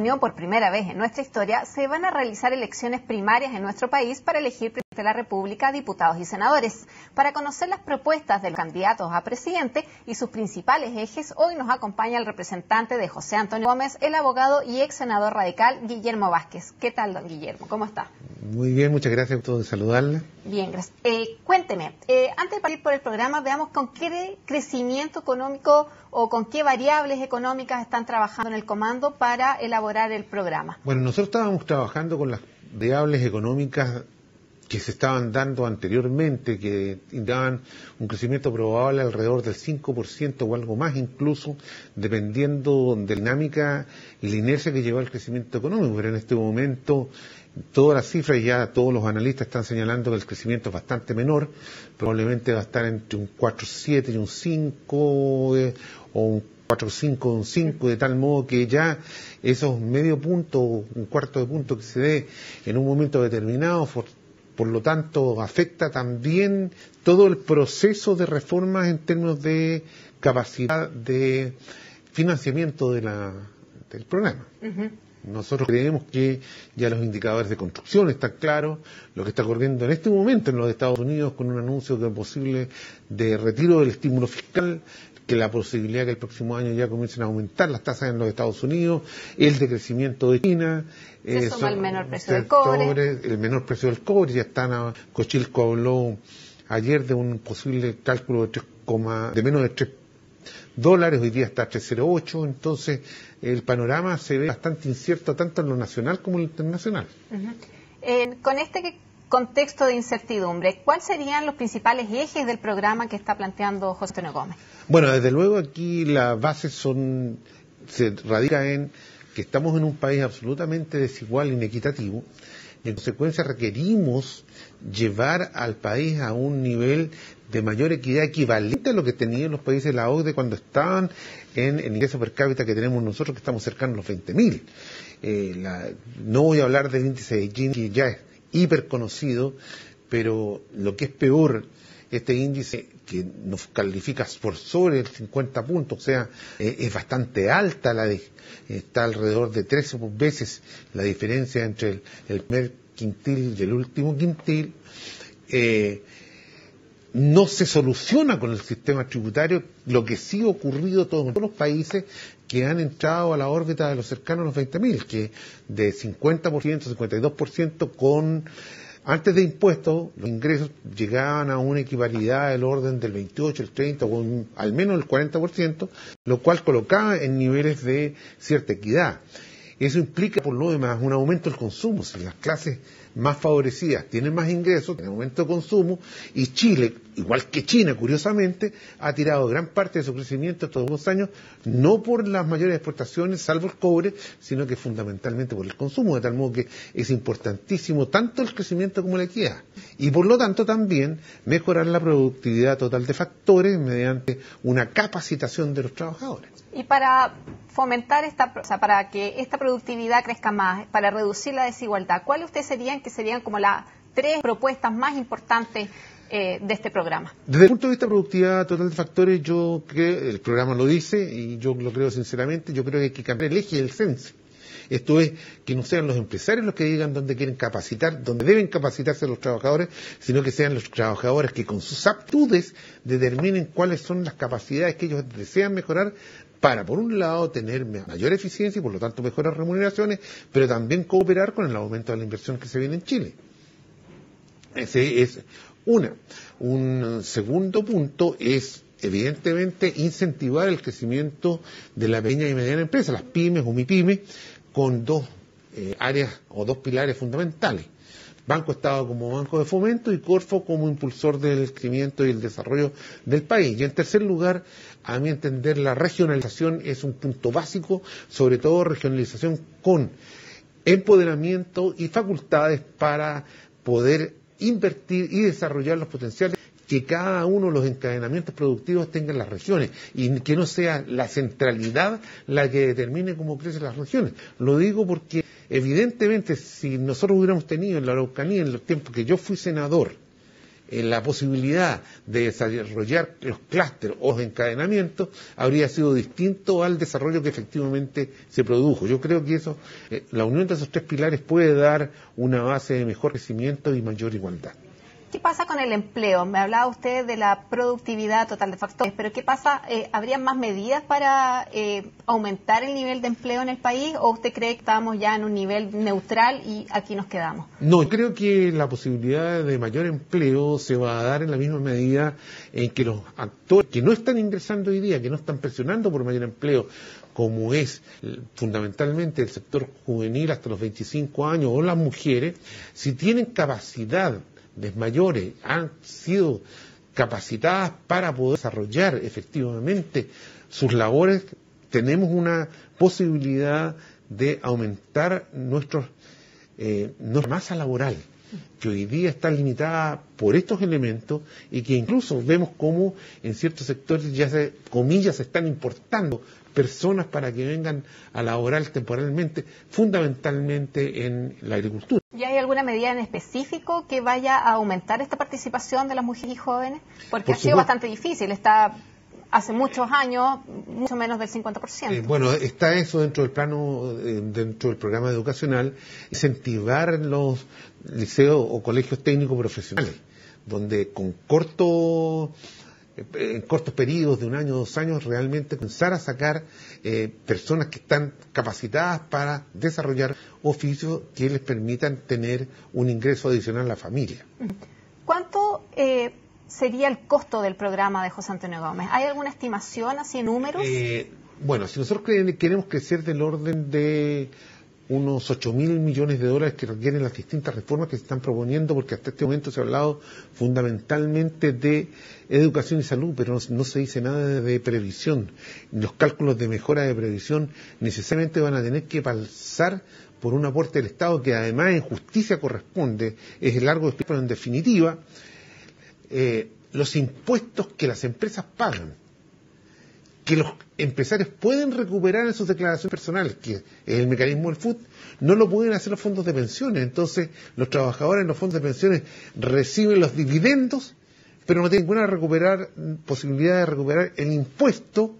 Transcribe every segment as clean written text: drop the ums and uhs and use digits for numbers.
junio, por primera vez en nuestra historia, se van a realizar elecciones primarias en nuestro país para elegir presidente de la República, diputados y senadores. Para conocer las propuestas de los candidatos a presidente y sus principales ejes, hoy nos acompaña el representante de José Antonio Gómez, el abogado y ex senador radical Guillermo Vázquez. ¿Qué tal, don Guillermo? ¿Cómo está? Muy bien, muchas gracias por todo, saludarla. Bien, gracias. Cuénteme, antes de partir por el programa, veamos con qué crecimiento económico o con qué variables económicas están trabajando en el comando para elaborar el programa. Bueno, nosotros estábamos trabajando con las variables económicas que se estaban dando anteriormente, que daban un crecimiento probable alrededor del 5% o algo más incluso, dependiendo de la dinámica y la inercia que lleva el crecimiento económico. Pero en este momento todas las cifras, ya todos los analistas están señalando que el crecimiento es bastante menor, probablemente va a estar entre un 4,7 y un 5 o un 4,5 un 5, de tal modo que ya esos medio punto, un cuarto de punto que se dé en un momento determinado, por lo tanto afecta también todo el proceso de reformas en términos de capacidad de financiamiento del programa. Nosotros creemos que ya los indicadores de construcción están claros, lo que está ocurriendo en este momento en los Estados Unidos con un anuncio de posible de retiro del estímulo fiscal, que la posibilidad que el próximo año ya comiencen a aumentar las tasas en los Estados Unidos, el decrecimiento de China, se suma el menor precio del cobre. El menor precio del cobre, ya están, Cochilco habló ayer de un posible cálculo de menos de $3, hoy día está a 3,08, entonces el panorama se ve bastante incierto tanto en lo nacional como en lo internacional. Con este contexto de incertidumbre, ¿cuáles serían los principales ejes del programa que está planteando José Antonio Gómez? Bueno, desde luego aquí las bases se radica en que estamos en un país absolutamente desigual e inequitativo, y en consecuencia requerimos llevar al país a un nivel de mayor equidad equivalente a lo que tenían los países de la OCDE cuando estaban en el ingreso per cápita que tenemos nosotros, que estamos cercanos a los 20.000. No voy a hablar del índice de Gini, que ya es hiper conocido, pero lo que es peor, este índice que nos califica por sobre el 50 puntos, o sea, es bastante alta, está alrededor de 13 veces la diferencia entre el primer quintil y el último quintil. No se soluciona con el sistema tributario, lo que sí ha ocurrido en todos los países que han entrado a la órbita de los cercanos a los 20.000, que de 50%, 52% antes de impuestos, los ingresos llegaban a una equivalidad del orden del 28, el 30 o al menos el 40%, lo cual colocaba en niveles de cierta equidad. Eso implica, por lo demás, un aumento del consumo. Si las clases más favorecidas tienen más ingresos, tienen aumento de consumo, y Chile, igual que China, curiosamente, ha tirado gran parte de su crecimiento estos 2 años, no por las mayores exportaciones, salvo el cobre, sino que fundamentalmente por el consumo, de tal modo que es importantísimo tanto el crecimiento como la equidad. Y por lo tanto también mejorar la productividad total de factores mediante una capacitación de los trabajadores. Y para fomentar para que esta productividad crezca más, para reducir la desigualdad, ¿cuáles ustedes serían como las 3 propuestas más importantes de este programa? Desde el punto de vista de productividad total de factores, yo creo, el programa lo dice, y yo lo creo sinceramente, yo creo que hay que cambiar el eje del CENSE. Esto es, que no sean los empresarios los que digan dónde quieren capacitar, dónde deben capacitarse los trabajadores, sino que sean los trabajadores que con sus aptitudes determinen cuáles son las capacidades que ellos desean mejorar para, por un lado, tener mayor eficiencia y, por lo tanto, mejores remuneraciones, pero también cooperar con el aumento de la inversión que se viene en Chile. Ese es una. Un segundo punto es, evidentemente, incentivar el crecimiento de la pequeña y mediana empresa, las pymes o MIPYMES, con 2 áreas o 2 pilares fundamentales. Banco Estado como banco de fomento y Corfo como impulsor del crecimiento y el desarrollo del país. Y en tercer lugar, a mi entender, la regionalización es un punto básico, sobre todo regionalización con empoderamiento y facultades para poder invertir y desarrollar los potenciales que cada uno de los encadenamientos productivos tenga en las regiones y que no sea la centralidad la que determine cómo crecen las regiones. Lo digo porque evidentemente si nosotros hubiéramos tenido en la Araucanía, en los tiempos que yo fui senador, la posibilidad de desarrollar los clústeres o los encadenamientos habría sido distinto al desarrollo que efectivamente se produjo. Yo creo que eso, la unión de esos tres pilares puede dar una base de mejor crecimiento y mayor igualdad. ¿Qué pasa con el empleo? Me hablaba usted de la productividad total de factores, pero ¿qué pasa? ¿Habría más medidas para aumentar el nivel de empleo en el país o usted cree que estamos ya en un nivel neutral y aquí nos quedamos? No, creo que la posibilidad de mayor empleo se va a dar en la misma medida en que los actores que no están ingresando hoy día, que no están presionando por mayor empleo, como es fundamentalmente el sector juvenil hasta los 25 años o las mujeres, si tienen capacidad de mayores, han sido capacitadas para poder desarrollar efectivamente sus labores, tenemos una posibilidad de aumentar nuestra masa laboral, que hoy día está limitada por estos elementos y que incluso vemos cómo en ciertos sectores ya se están importando personas para que vengan a laborar temporalmente, fundamentalmente en la agricultura. ¿Y hay alguna medida en específico que vaya a aumentar esta participación de las mujeres y jóvenes? Porque ha sido bastante difícil, está hace muchos años, mucho menos del 50%. Bueno, está eso dentro del plano, dentro del programa educacional, incentivar los liceos o colegios técnicos profesionales, donde con en cortos periodos de 1 año o 2 años, realmente comenzar a sacar personas que están capacitadas para desarrollar oficios que les permitan tener un ingreso adicional a la familia. ¿Cuánto sería el costo del programa de José Antonio Gómez? ¿Hay alguna estimación así en números? Bueno, si nosotros queremos crecer del orden de unos 8.000 millones de dólares que requieren las distintas reformas que se están proponiendo, porque hasta este momento se ha hablado fundamentalmente de educación y salud, pero no se dice nada de previsión. Los cálculos de mejora de previsión necesariamente van a tener que pasar por un aporte del Estado que además en justicia corresponde, es el largo espíritu, pero en definitiva, los impuestos que las empresas pagan, que los empresarios pueden recuperar en sus declaraciones personales, que es el mecanismo del FUT, no lo pueden hacer los fondos de pensiones. Entonces, los trabajadores en los fondos de pensiones reciben los dividendos, pero no tienen ninguna posibilidad de recuperar el impuesto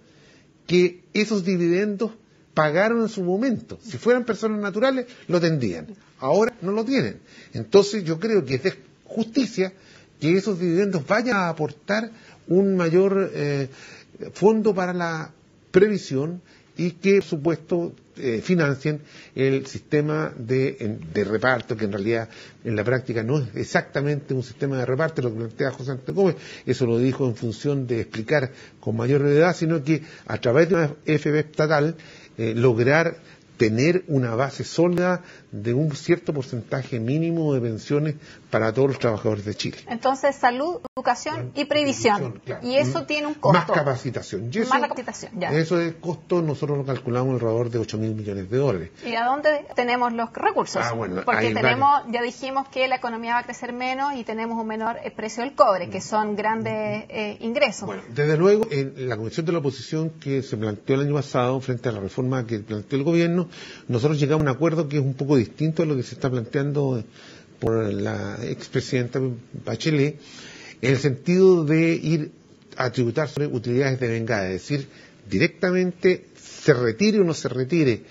que esos dividendos pagaron en su momento. Si fueran personas naturales, lo tendrían. Ahora no lo tienen. Entonces, yo creo que es de justicia que esos dividendos vayan a aportar un mayor fondo para la previsión y que, por supuesto, financien el sistema de reparto, que en realidad en la práctica no es exactamente un sistema de reparto, lo que plantea José Antonio Gómez, eso lo dijo en función de explicar con mayor brevedad, sino que a través de una FP estatal lograr tener una base sólida de un cierto porcentaje mínimo de pensiones para todos los trabajadores de Chile. Entonces, salud, educación y previsión. Claro. Y eso tiene un costo. Más capacitación. Y eso, más la capacitación, ya. Eso de costo nosotros lo calculamos alrededor de 8.000 millones de dólares. ¿Y a dónde tenemos los recursos? Bueno, porque ya dijimos que la economía va a crecer menos y tenemos un menor precio del cobre, que son grandes ingresos. Bueno, desde luego, en la Comisión de la Oposición que se planteó el año pasado frente a la reforma que planteó el gobierno, nosotros llegamos a un acuerdo que es un poco distinto a lo que se está planteando por la expresidenta Bachelet, en el sentido de ir a tributar sobre utilidades de vengada, es decir, directamente se retire o no se retire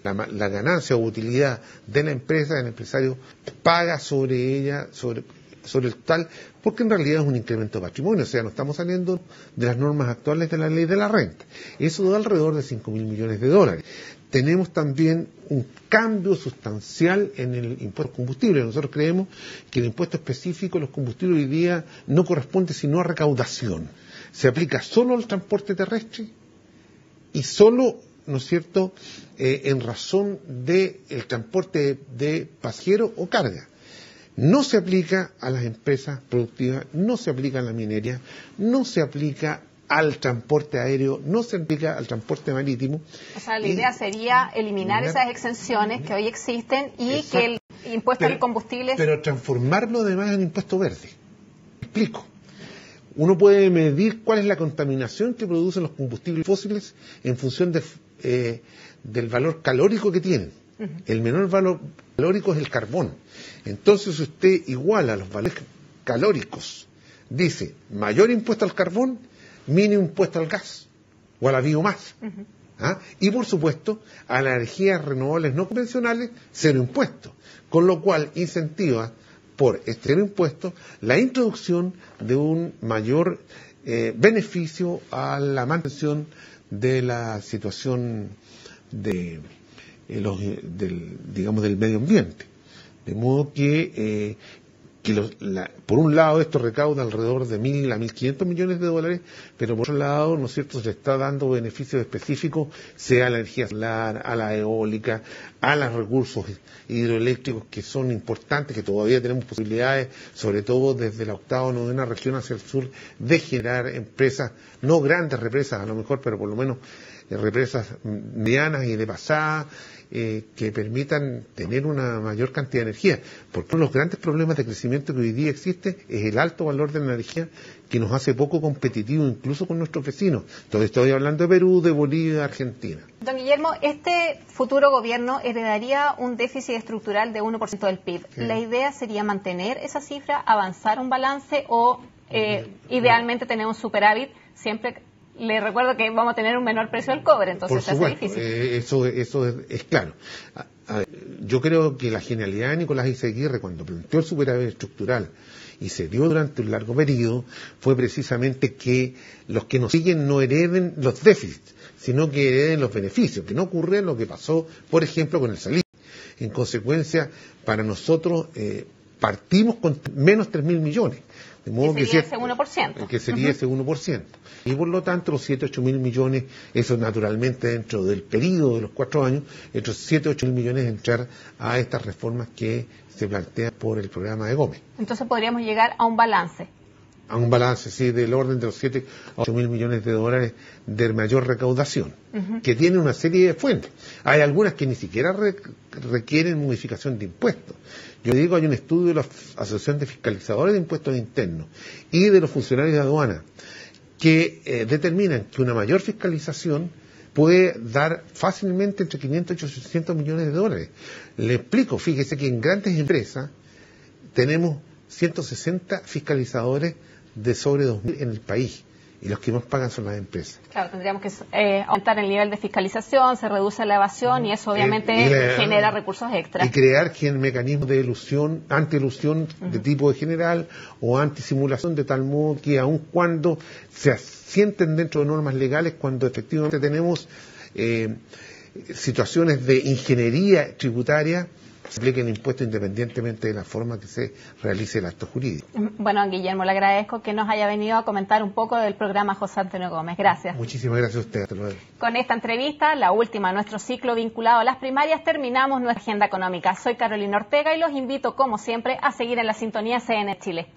la ganancia o utilidad de la empresa, el empresario paga sobre ella, sobre el total, porque en realidad es un incremento de patrimonio, o sea, no estamos saliendo de las normas actuales de la ley de la renta. Eso da alrededor de 5.000 millones de dólares. Tenemos también un cambio sustancial en el impuesto a los combustibles. Nosotros creemos que el impuesto específico a los combustibles hoy día no corresponde sino a recaudación. Se aplica solo al transporte terrestre y solo, ¿no es cierto?, en razón del transporte de pasajeros o carga. No se aplica a las empresas productivas, no se aplica a la minería, no se aplica al transporte aéreo, no se aplica al transporte marítimo. O sea, la idea sería eliminar esas exenciones que hoy existen y exacto, que el impuesto al combustible... Pero transformarlo además en impuesto verde. Me explico. Uno puede medir cuál es la contaminación que producen los combustibles fósiles en función del valor calórico que tienen. El menor valor calórico es el carbón. Entonces, si usted iguala los valores calóricos. Dice, mayor impuesto al carbón, mínimo impuesto al gas o a la biomasa. ¿Ah? Y por supuesto, a las energías renovables no convencionales, cero impuesto. Con lo cual incentiva por este cero impuesto la introducción de un mayor beneficio a la mantención de la situación del medio ambiente. De modo que por un lado esto recauda alrededor de 1.000 a 1.500 millones de dólares, pero por otro lado, ¿no es cierto?, se está dando beneficios específicos, sea a la energía solar, a la eólica, a los recursos hidroeléctricos que son importantes, que todavía tenemos posibilidades, sobre todo desde la octava o novena región hacia el sur, de generar empresas, no grandes represas a lo mejor, pero por lo menos represas medianas y de pasada, que permitan tener una mayor cantidad de energía, porque uno de los grandes problemas de crecimiento que hoy día existe es el alto valor de la energía, que nos hace poco competitivos incluso con nuestros vecinos. Entonces estoy hablando de Perú, de Bolivia, de Argentina. Don Guillermo, este futuro gobierno heredaría un déficit estructural de 1% del PIB. Sí. ¿La idea sería mantener esa cifra, avanzar un balance o idealmente tener un superávit siempre? Le recuerdo que vamos a tener un menor precio del cobre, entonces se hace difícil. Eso es claro. Yo creo que la genialidad de Nicolás Izaguirre, cuando planteó el superávit estructural y se dio durante un largo periodo, fue precisamente que los que nos siguen no hereden los déficits, sino que hereden los beneficios, que no ocurre lo que pasó, por ejemplo, con el Salitre. En consecuencia, para nosotros partimos con menos 3.000 millones. De modo que sería ese 1%. Que sería ese 1%. Y por lo tanto, los 7, 8 mil millones, eso naturalmente dentro del periodo de los 4 años, estos 7, 8 mil millones entrar a estas reformas que se plantean por el programa de Gómez. Entonces podríamos llegar a un balance. A un balance, sí, del orden de los 7 a 8 mil millones de dólares de mayor recaudación, que tiene una serie de fuentes. Hay algunas que ni siquiera requieren modificación de impuestos. Yo digo, hay un estudio de la Asociación de Fiscalizadores de Impuestos Internos y de los funcionarios de aduana que determinan que una mayor fiscalización puede dar fácilmente entre 500 y 800 millones de dólares. Le explico, fíjese que en grandes empresas tenemos 160 fiscalizadores de sobre 2.000 en el país, y los que más pagan son las empresas. Claro, tendríamos que aumentar el nivel de fiscalización, se reduce la evasión y eso obviamente genera recursos extra. Y crear mecanismos de elusión, anti-elusión de tipo general o anti-simulación, de tal modo que aun cuando se asienten dentro de normas legales, cuando efectivamente tenemos situaciones de ingeniería tributaria, se aplique el impuesto independientemente de la forma que se realice el acto jurídico. Bueno, Guillermo, le agradezco que nos haya venido a comentar un poco del programa José Antonio Gómez. Gracias. Muchísimas gracias a usted. Hasta luego. Con esta entrevista, la última de nuestro ciclo vinculado a las primarias, terminamos nuestra agenda económica. Soy Carolina Ortega y los invito, como siempre, a seguir en la sintonía CN Chile.